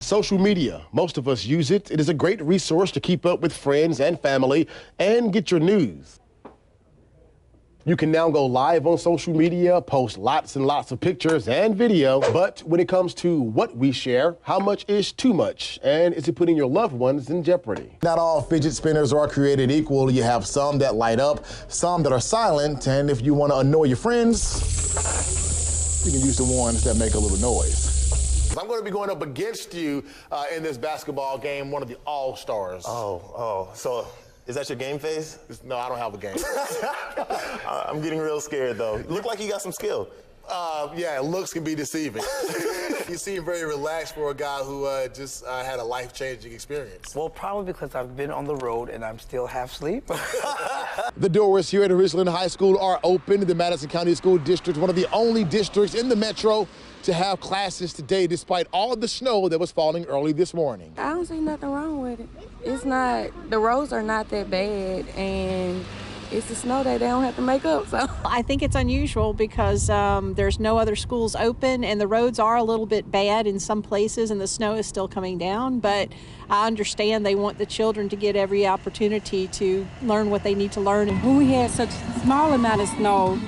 Social media, most of us use it. It is a great resource to keep up with friends and family and get your news. You can now go live on social media, post lots and lots of pictures and video, but when it comes to what we share, how much is too much? And is it putting your loved ones in jeopardy? Not all fidget spinners are created equal. You have some that light up, some that are silent, and if you want to annoy your friends, you can use the ones that make a little noise. I'm going to be going up against you in this basketball game, one of the all-stars. So is that your game face? No, I don't have a game. I'm getting real scared, though. You look like you got some skill. Yeah, looks can be deceiving. You seem very relaxed for a guy who just had a life-changing experience. Well, probably because I've been on the road and I'm still half asleep. The doors here at Richland High School are open. The Madison County School District, one of the only districts in the metro to have classes today despite all the snow that was falling early this morning. I don't see nothing wrong with it. It's not, the roads are not that bad, and it's the snow that they don't have to make up, so. I think it's unusual because there's no other schools open and the roads are a little bit bad in some places and the snow is still coming down, but I understand they want the children to get every opportunity to learn what they need to learn. When we had such a small amount of snow,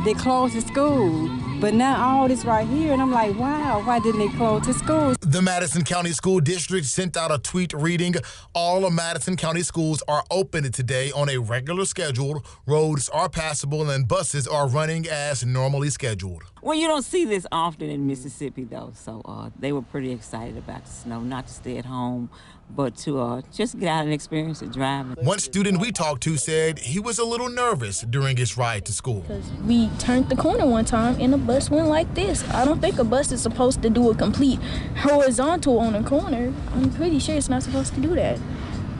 they closed the school. But now all this right here, and I'm like, wow, why didn't they close the schools? The Madison County School District sent out a tweet reading, all of Madison County schools are open today on a regular schedule. Roads are passable and buses are running as normally scheduled. Well, you don't see this often in Mississippi, though, so they were pretty excited about the snow, not to stay at home, but to just get out and experience it driving. One student we talked to said he was a little nervous during his ride to school. Because we turned the corner one time and the bus went like this. I don't think a bus is supposed to do a complete horizontal on a corner. I'm pretty sure it's not supposed to do that,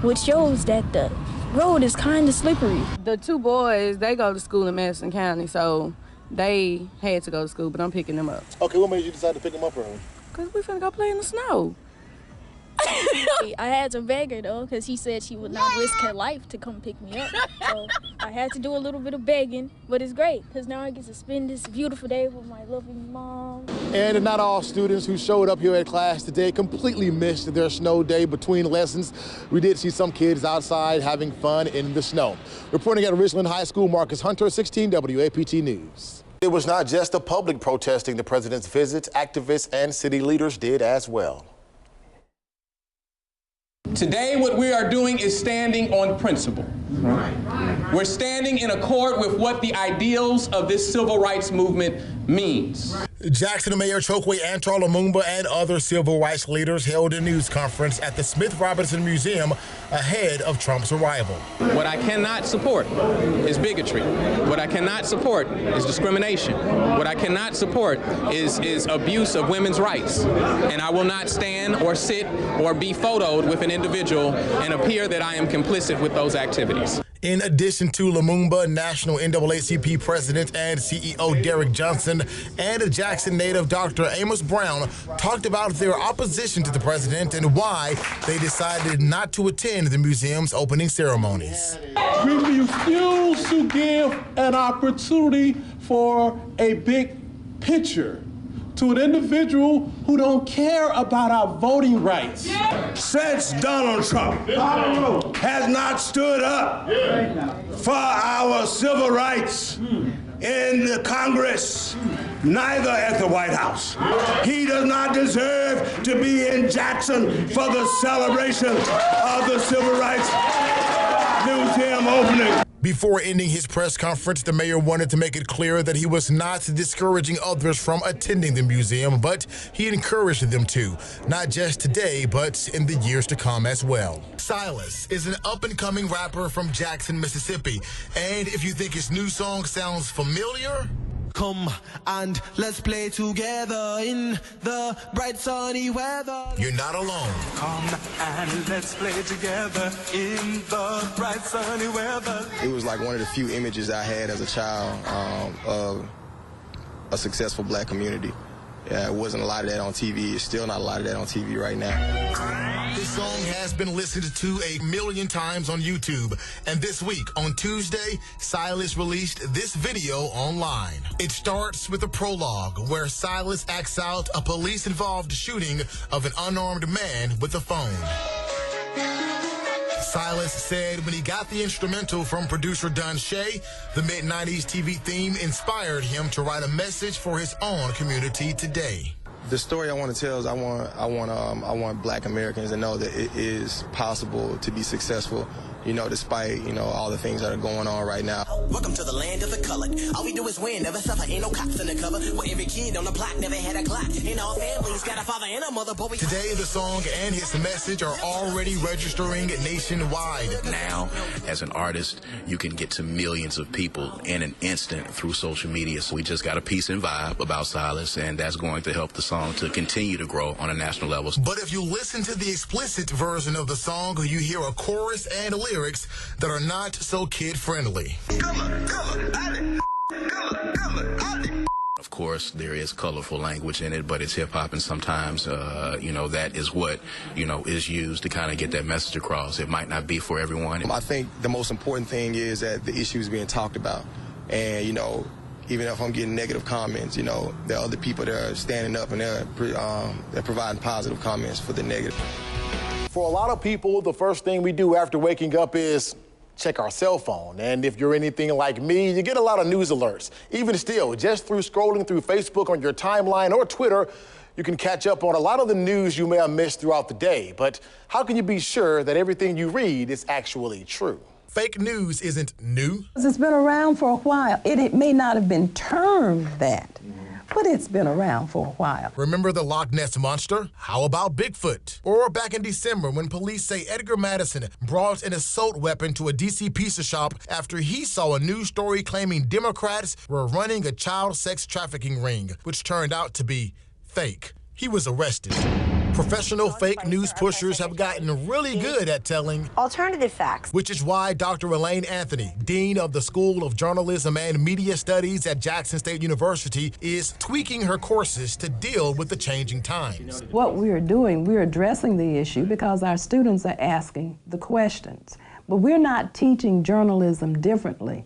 which shows that the road is kind of slippery. The two boys, they go to school in Madison County, so they had to go to school, but I'm picking them up. Okay, what made you decide to pick them up early? Because we finna go play in the snow. I had to beg her, though, because he said she would not risk her life to come pick me up. So I had to do a little bit of begging, but it's great, because now I get to spend this beautiful day with my loving mom. And not all students who showed up here at class today completely missed their snow day between lessons. We did see some kids outside having fun in the snow. Reporting at Richland High School, Marcus Hunter, 16 WAPT News. It was not just the public protesting the president's visit. Activists and city leaders did as well. Today, what we are doing is standing on principle. We're standing in accord with what the ideals of this civil rights movement means. Jackson Mayor Chokwe Antar Lumumba and other civil rights leaders held a news conference at the Smith-Robertson Museum ahead of Trump's arrival. What I cannot support is bigotry. What I cannot support is discrimination. What I cannot support is abuse of women's rights. And I will not stand or sit or be photoed with an individual and appear that I am complicit with those activities. In addition to Lumumba, National NAACP President and CEO Derek Johnson and Jackson native Dr. Amos Brown talked about their opposition to the president and why they decided not to attend the museum's opening ceremonies. We refuse to give an opportunity for a big picture to an individual who don't care about our voting rights. Since Donald Trump has not stood up for our civil rights in the Congress, neither at the White House. He does not deserve to be in Jackson for the celebration of the Civil Rights Museum opening. Before ending his press conference, the mayor wanted to make it clear that he was not discouraging others from attending the museum, but he encouraged them to, not just today, but in the years to come as well. Silas is an up-and-coming rapper from Jackson, Mississippi, and if you think his new song sounds familiar, come and let's play together in the bright sunny weather. You're not alone. Come and let's play together in the bright sunny weather. It was like one of the few images I had as a child of a successful black community. It wasn't a lot of that on TV. It's still not a lot of that on TV right now. This song has been listened to 1 million times on YouTube. And this week, on Tuesday, Silas released this video online. It starts with a prologue where Silas acts out a police-involved shooting of an unarmed man with a phone. Silas said when he got the instrumental from producer Don Shea, the mid-90s TV theme inspired him to write a message for his own community today. The story I want to tell is I want Black Americans to know that it is possible to be successful, you know, despite, you know, all the things that are going on right now. Welcome to the land of the colored. All we do is win, never suffer. Ain't no cops in the cover. Where every kid on the block never had a Glock. In all families got a father and a mother, but we... Today, the song and his message are already registering nationwide. Now, as an artist, you can get to millions of people in an instant through social media. So we just got a Peace and Vibe about Silas, and that's going to help the song to continue to grow on a national level. But if you listen to the explicit version of the song, you hear a chorus and lyrics that are not so kid-friendly. Of course, there is colorful language in it, but it's hip-hop, and sometimes, you know, that is what, you know, is used to kind of get that message across. It might not be for everyone. I think the most important thing is that the issue is being talked about. And, you know, even if I'm getting negative comments, you know, there are other people that are standing up and they're providing positive comments for the negative. For a lot of people, the first thing we do after waking up is check our cell phone. And if you're anything like me, you get a lot of news alerts. Even still, just through scrolling through Facebook on your timeline or Twitter, you can catch up on a lot of the news you may have missed throughout the day. But how can you be sure that everything you read is actually true? Fake news isn't new. It's been around for a while. It may not have been termed that, but it's been around for a while. Remember the Loch Ness Monster? How about Bigfoot? Or back in December when police say Edgar Madison brought an assault weapon to a D.C. pizza shop after he saw a news story claiming Democrats were running a child sex trafficking ring, which turned out to be fake. He was arrested. Professional fake news pushers have gotten really good at telling alternative facts, which is why Dr. Elaine Anthony, Dean of the School of Journalism and Media Studies at Jackson State University, is tweaking her courses to deal with the changing times. What we're doing, we're addressing the issue because our students are asking the questions. But we're not teaching journalism differently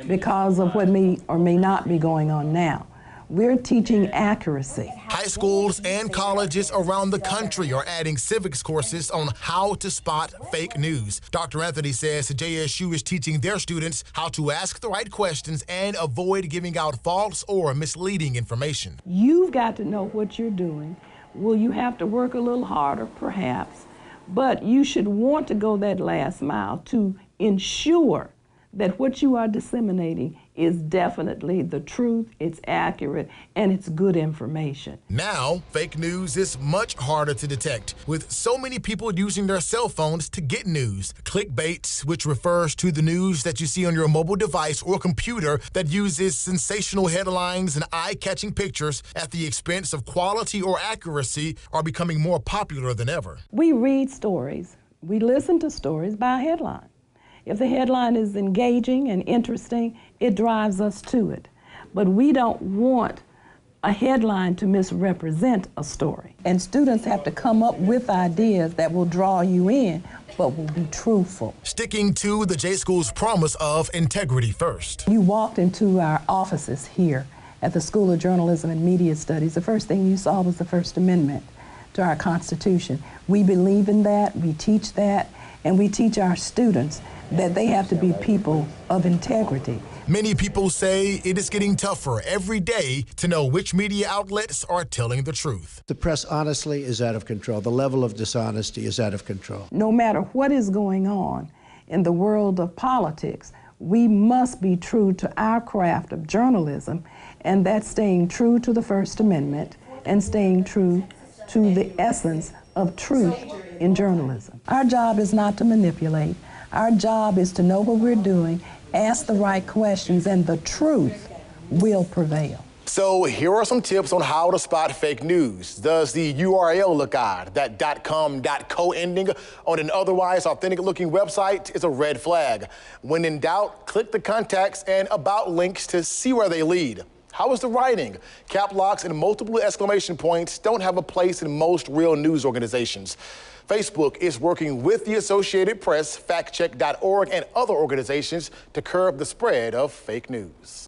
because of what may or may not be going on now. We're teaching accuracy. High schools and colleges around the country are adding civics courses on how to spot fake news. Dr. Anthony says JSU is teaching their students how to ask the right questions and avoid giving out false or misleading information. You've got to know what you're doing. Will you have to work a little harder? Perhaps. But you should want to go that last mile to ensure that what you are disseminating is definitely the truth, it's accurate, and it's good information. Now, fake news is much harder to detect, with so many people using their cell phones to get news. Clickbait, which refers to the news that you see on your mobile device or computer that uses sensational headlines and eye-catching pictures at the expense of quality or accuracy, are becoming more popular than ever. We read stories. We listen to stories by headline. If the headline is engaging and interesting, it drives us to it. But we don't want a headline to misrepresent a story. And students have to come up with ideas that will draw you in, but will be truthful. Sticking to the J-School's promise of integrity first. You walked into our offices here at the School of Journalism and Media Studies. The first thing you saw was the First Amendment to our Constitution. We believe in that, we teach that, and we teach our students that they have to be people of integrity. Many people say it is getting tougher every day to know which media outlets are telling the truth. The press, honestly, is out of control. The level of dishonesty is out of control. No matter what is going on in the world of politics, we must be true to our craft of journalism, and that's staying true to the First Amendment and staying true to the essence of truth in journalism. Our job is not to manipulate. Our job is to know what we're doing, ask the right questions, and the truth will prevail. So here are some tips on how to spot fake news. Does the URL look odd? That .com, .co ending on an otherwise authentic looking website is a red flag. When in doubt, click the contacts and about links to see where they lead. How is the writing? Cap locks and multiple exclamation points don't have a place in most real news organizations. Facebook is working with the Associated Press, factcheck.org, and other organizations to curb the spread of fake news.